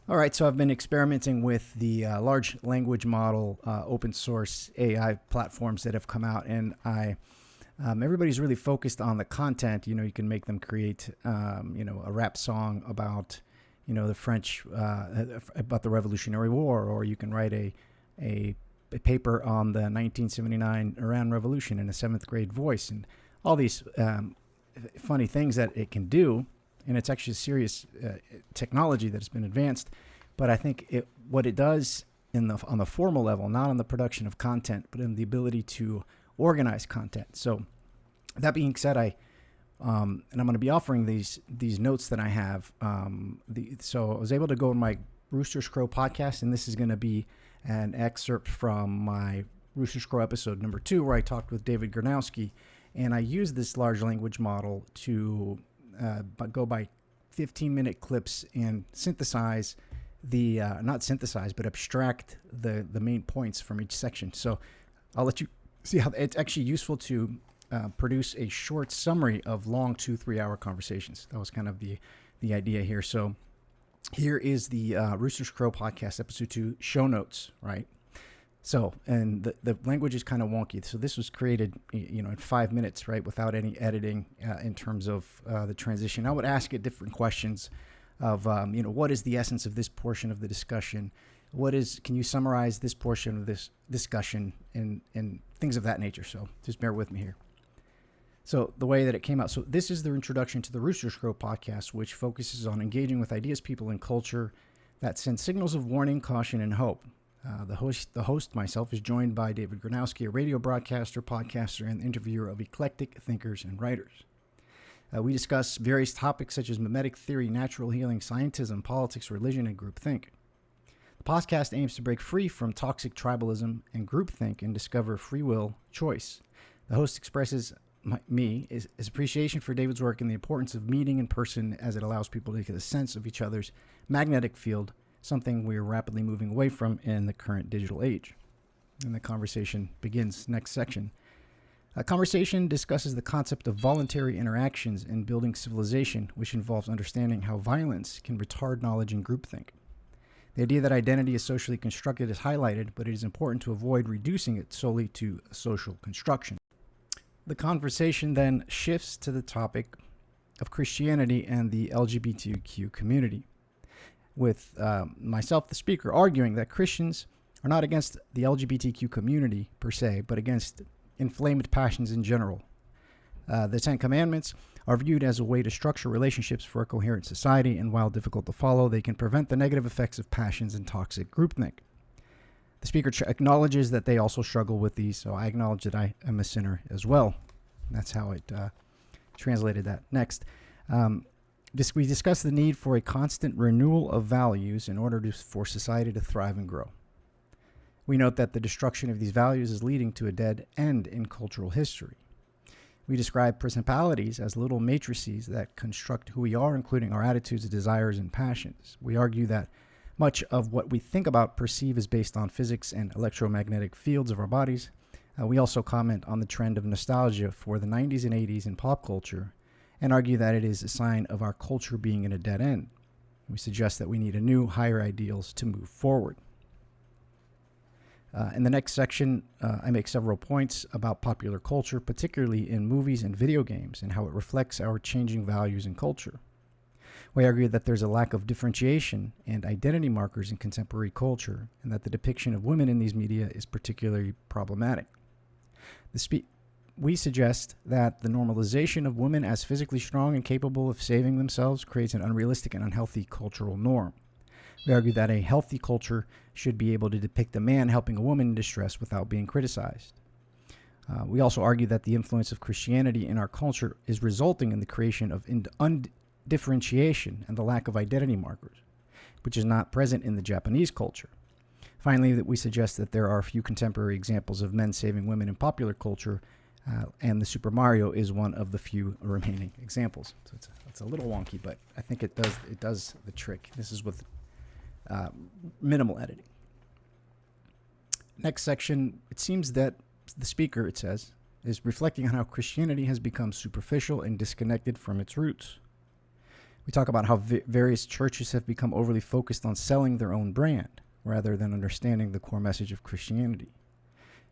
All right, so I've been experimenting with the large language model, open source AI platforms that have come out, and everybody's really focused on the content. You can make them create, a rap song about, the French, about the Revolutionary War, or you can write a paper on the 1979 Iran Revolution in a seventh grade voice, and all these funny things that it can do. And it's actually serious technology that has been advanced. But I think what it does on the formal level, not on the production of content, but in the ability to organize content. So that being said, and I'm going to be offering these notes that I have. So I was able to go to my Roosters Crow podcast, and this is going to be an excerpt from my Roosters Crow episode number 2, where I talked with David Gronowski, and I used this large language model to go by 15-minute clips and synthesize not synthesize, but abstract the main points from each section. So I'll let you see how it's actually useful to produce a short summary of long 2-3 hour conversations. That was kind of the idea here. So here is the Roosters Crow podcast, episode 2, show notes, right? So, and the language is kind of wonky. So this was created, in 5 minutes, right, without any editing in terms of the transition. I would ask it different questions of, what is the essence of this portion of the discussion? Can you summarize this portion of this discussion and things of that nature? So just bear with me here. So the way that it came out. So this is the introduction to the Roosters Crow podcast, which focuses on engaging with ideas, people, and culture that send signals of warning, caution, and hope. The host, myself, is joined by David Gronowski, a radio broadcaster, podcaster, and interviewer of eclectic thinkers and writers. We discuss various topics such as mimetic theory, natural healing, scientism, politics, religion, and groupthink. The podcast aims to break free from toxic tribalism and groupthink and discover free will choice. The host expresses his appreciation for David's work and the importance of meeting in person, as it allows people to get a sense of each other's magnetic field, something we are rapidly moving away from in the current digital age. And the conversation begins. Next section. A conversation discusses the concept of voluntary interactions in building civilization, which involves understanding how violence can retard knowledge and groupthink. The idea that identity is socially constructed is highlighted, but it is important to avoid reducing it solely to social construction. The conversation then shifts to the topic of Christianity and the LGBTQ community, with myself, the speaker, arguing that Christians are not against the LGBTQ community per se, but against inflamed passions in general. The 10 Commandments are viewed as a way to structure relationships for a coherent society, and while difficult to follow, they can prevent the negative effects of passions and toxic groupthink. The speaker acknowledges that they also struggle with these, so I acknowledge that I am a sinner as well. That's how it translated that. Next. We discuss the need for a constant renewal of values in order for society to thrive and grow. We note that the destruction of these values is leading to a dead end in cultural history. We describe personalities as little matrices that construct who we are, including our attitudes, desires, and passions. We argue that much of what we think about, perceive, is based on physics and electromagnetic fields of our bodies. We also comment on the trend of nostalgia for the 90s and 80s in pop culture, and argue that it is a sign of our culture being in a dead end. We suggest that we need a new, higher ideals to move forward. In the next section, I make several points about popular culture, particularly in movies and video games, and how it reflects our changing values and culture. We argue that there's a lack of differentiation and identity markers in contemporary culture, and that the depiction of women in these media is particularly problematic. We suggest that the normalization of women as physically strong and capable of saving themselves creates an unrealistic and unhealthy cultural norm. We argue that a healthy culture should be able to depict a man helping a woman in distress without being criticized. We also argue that the influence of Christianity in our culture is resulting in the creation of undifferentiation and the lack of identity markers, which is not present in the Japanese culture. Finally, that we suggest that there are a few contemporary examples of men saving women in popular culture, and the Super Mario is one of the few remaining examples. So it's a little wonky, but I think it does the trick. This is with minimal editing. Next section, it seems that the speaker, it says, is reflecting on how Christianity has become superficial and disconnected from its roots. We talk about how various churches have become overly focused on selling their own brand rather than understanding the core message of Christianity.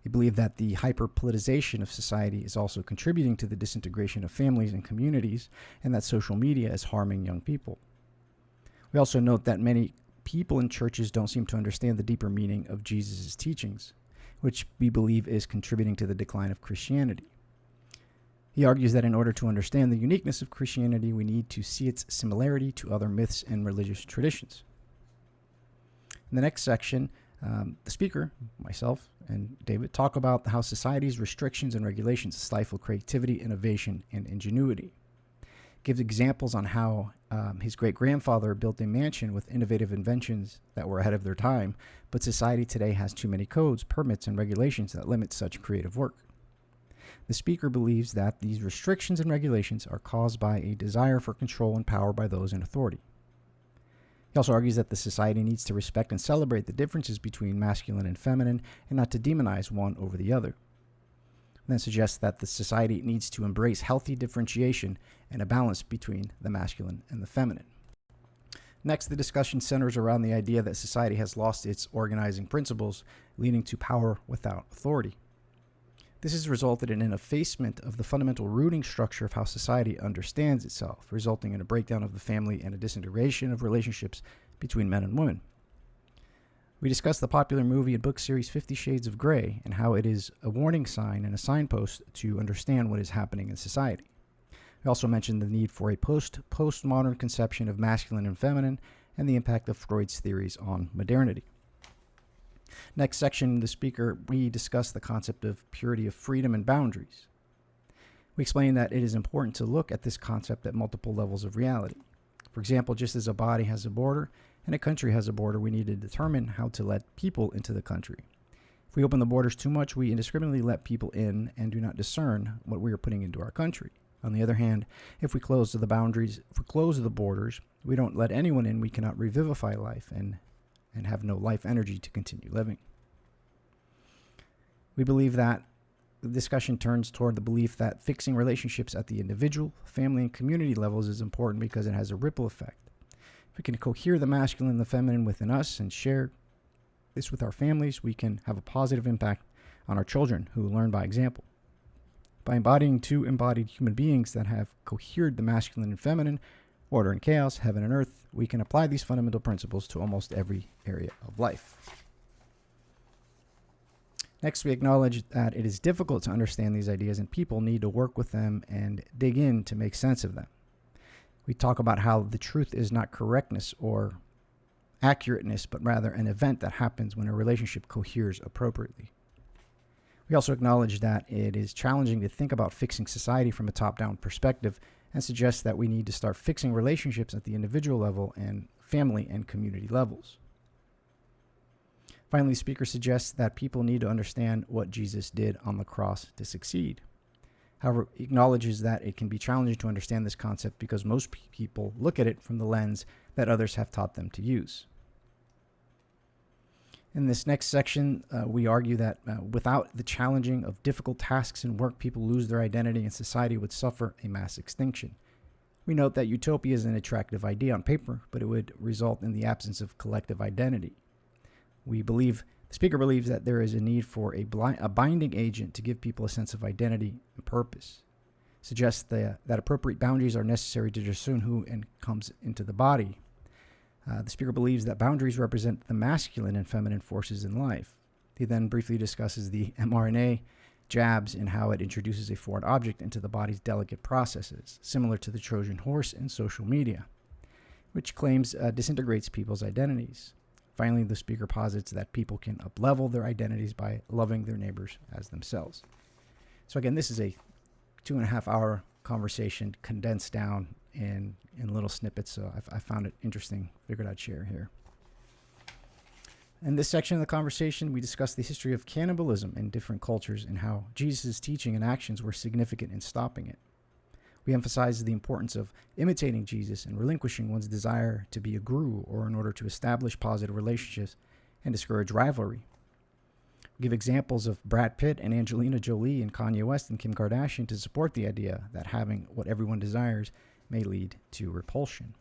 We believe that the hyper-politicization of society is also contributing to the disintegration of families and communities, and that social media is harming young people. We also note that many people in churches don't seem to understand the deeper meaning of Jesus' teachings, which we believe is contributing to the decline of Christianity. He argues that in order to understand the uniqueness of Christianity, we need to see its similarity to other myths and religious traditions. In the next section, the speaker, myself and David, talk about how society's restrictions and regulations stifle creativity, innovation, and ingenuity. Gives examples on how his great-grandfather built a mansion with innovative inventions that were ahead of their time, but society today has too many codes, permits, and regulations that limit such creative work. The speaker believes that these restrictions and regulations are caused by a desire for control and power by those in authority. He also argues that the society needs to respect and celebrate the differences between masculine and feminine and not to demonize one over the other. And then suggests that the society needs to embrace healthy differentiation and a balance between the masculine and the feminine. Next, the discussion centers around the idea that society has lost its organizing principles, leading to power without authority. This has resulted in an effacement of the fundamental rooting structure of how society understands itself, resulting in a breakdown of the family and a disintegration of relationships between men and women. We discussed the popular movie and book series 50 Shades of Grey and how it is a warning sign and a signpost to understand what is happening in society. We also mentioned the need for a postmodern conception of masculine and feminine and the impact of Freud's theories on modernity. Next section, we discuss the concept of purity of freedom and boundaries. We explain that it is important to look at this concept at multiple levels of reality. For example, just as a body has a border and a country has a border, we need to determine how to let people into the country. If we open the borders too much, we indiscriminately let people in and do not discern what we are putting into our country. On the other hand, if we close the borders, we don't let anyone in, we cannot revivify life and have no life energy to continue living. We believe that the discussion turns toward the belief that fixing relationships at the individual, family, and community levels is important because it has a ripple effect. If we can cohere the masculine and the feminine within us and share this with our families, we can have a positive impact on our children who learn by example. By embodying two embodied human beings that have cohered the masculine and feminine, order and chaos, heaven and earth, we can apply these fundamental principles to almost every area of life. Next, we acknowledge that it is difficult to understand these ideas and people need to work with them and dig in to make sense of them. We talk about how the truth is not correctness or accurateness, but rather an event that happens when a relationship coheres appropriately. We also acknowledge that it is challenging to think about fixing society from a top-down perspective and suggest that we need to start fixing relationships at the individual level and family and community levels. Finally, the speaker suggests that people need to understand what Jesus did on the cross to succeed. However, he acknowledges that it can be challenging to understand this concept because most people look at it from the lens that others have taught them to use. In this next section, we argue that without the challenging of difficult tasks and work, people lose their identity and society would suffer a mass extinction. We note that utopia is an attractive idea on paper, but it would result in the absence of collective identity. The speaker believes that there is a need for a binding agent to give people a sense of identity and purpose. Suggests that appropriate boundaries are necessary to discern who comes into the body. The speaker believes that boundaries represent the masculine and feminine forces in life. He then briefly discusses the mRNA jabs and how it introduces a foreign object into the body's delicate processes, similar to the Trojan horse in social media, which claims disintegrates people's identities. Finally, the speaker posits that people can up-level their identities by loving their neighbors as themselves. So again, this is a 2.5-hour conversation condensed down in little snippets, so I found it interesting. Figured I'd share here. In this section of the conversation, we discuss the history of cannibalism in different cultures and how Jesus' teaching and actions were significant in stopping it. We emphasize the importance of imitating Jesus and relinquishing one's desire to be a guru or in order to establish positive relationships and discourage rivalry. We give examples of Brad Pitt and Angelina Jolie and Kanye West and Kim Kardashian to support the idea that having what everyone desires may lead to repulsion.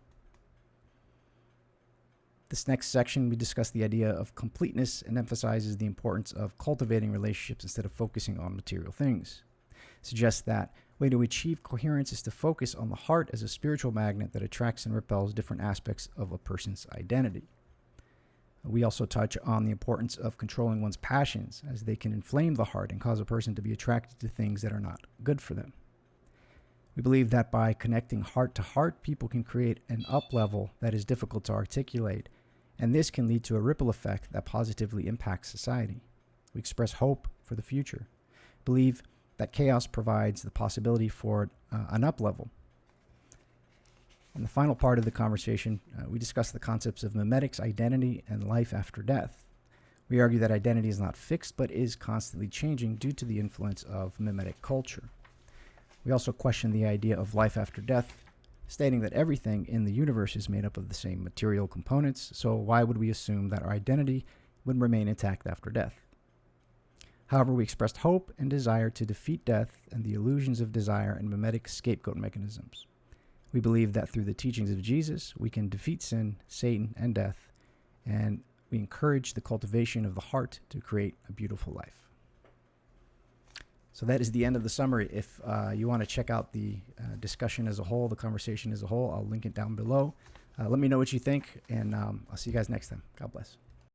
This next section, we discuss the idea of completeness and emphasizes the importance of cultivating relationships instead of focusing on material things. It suggests that way to achieve coherence is to focus on the heart as a spiritual magnet that attracts and repels different aspects of a person's identity. We also touch on the importance of controlling one's passions, as they can inflame the heart and cause a person to be attracted to things that are not good for them. We believe that by connecting heart to heart, people can create an up level that is difficult to articulate, and this can lead to a ripple effect that positively impacts society. We express hope for the future, believe that chaos provides the possibility for an up level. In the final part of the conversation, we discuss the concepts of mimetics, identity, and life after death. We argue that identity is not fixed, but is constantly changing due to the influence of mimetic culture. We also question the idea of life after death, stating that everything in the universe is made up of the same material components, so why would we assume that our identity would remain intact after death? However, we expressed hope and desire to defeat death and the illusions of desire and mimetic scapegoat mechanisms. We believe that through the teachings of Jesus, we can defeat sin, Satan, and death, and we encourage the cultivation of the heart to create a beautiful life. So that is the end of the summary. If you want to check out the discussion as a whole, the conversation as a whole, I'll link it down below. Let me know what you think, and I'll see you guys next time. God bless.